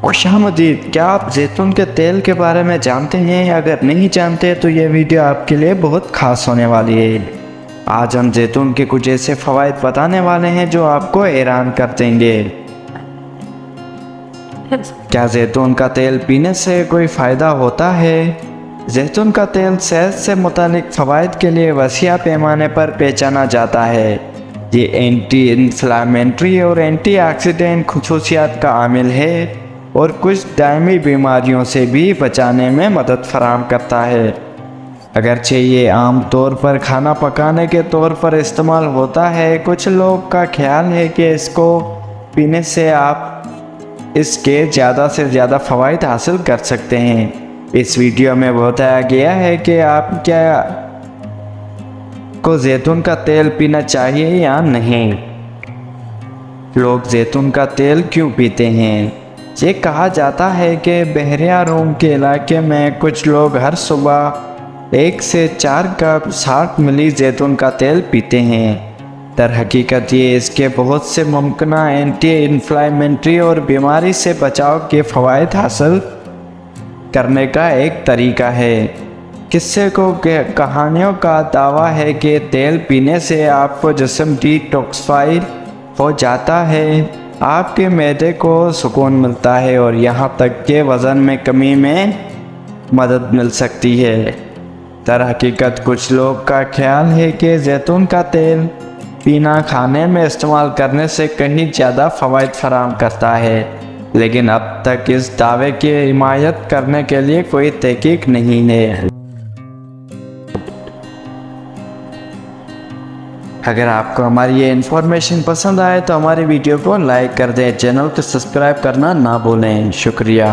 خوشامدید، کیا آپ زیتون کے تیل کے بارے میں جانتے ہیں؟ اگر نہیں جانتے تو یہ ویڈیو آپ کے لیے بہت خاص ہونے والی ہے۔ آج ہم زیتون کے کچھ ایسے فوائد بتانے والے ہیں جو آپ کو حیران کر دیں گے۔ کیا زیتون کا تیل پینے سے کوئی فائدہ ہوتا ہے؟ زیتون کا تیل صحت سے متعلق فوائد کے لیے وسیع پیمانے پر پہچانا جاتا ہے۔ یہ اینٹی انفلامنٹری اور اینٹی آکسیڈنٹ خصوصیات کا عامل ہے اور کچھ دائمی بیماریوں سے بھی بچانے میں مدد فراہم کرتا ہے۔ اگرچہ یہ عام طور پر کھانا پکانے کے طور پر استعمال ہوتا ہے، کچھ لوگ کا خیال ہے کہ اس کو پینے سے آپ اس کے زیادہ سے زیادہ فوائد حاصل کر سکتے ہیں۔ اس ویڈیو میں بتایا گیا ہے کہ آپ کیا کو زیتون کا تیل پینا چاہیے یا نہیں۔ لوگ زیتون کا تیل کیوں پیتے ہیں؟ یہ کہا جاتا ہے کہ بحیرہ روم کے علاقے میں کچھ لوگ ہر صبح 1 سے 4 کپ 60 ملی زیتون کا تیل پیتے ہیں۔ در حقیقت یہ اس کے بہت سے ممکنہ اینٹی انفلامنٹری اور بیماری سے بچاؤ کے فوائد حاصل کرنے کا ایک طریقہ ہے۔ قصے کو کہانیوں کا دعویٰ ہے کہ تیل پینے سے آپ کو جسم ڈی ٹاکسیفائی ہو جاتا ہے، آپ کے معدے کو سکون ملتا ہے اور یہاں تک کہ وزن میں کمی میں مدد مل سکتی ہے۔ در حقیقت کچھ لوگ کا خیال ہے کہ زیتون کا تیل پینا کھانے میں استعمال کرنے سے کہیں زیادہ فوائد فراہم کرتا ہے، لیکن اب تک اس دعوے کی حمایت کرنے کے لیے کوئی تحقیق نہیں ہے۔ اگر آپ کو ہماری یہ انفارمیشن پسند آئے تو ہماری ویڈیو کو لائک کر دیں، چینل کو سبسکرائب کرنا نہ بھولیں۔ شکریہ۔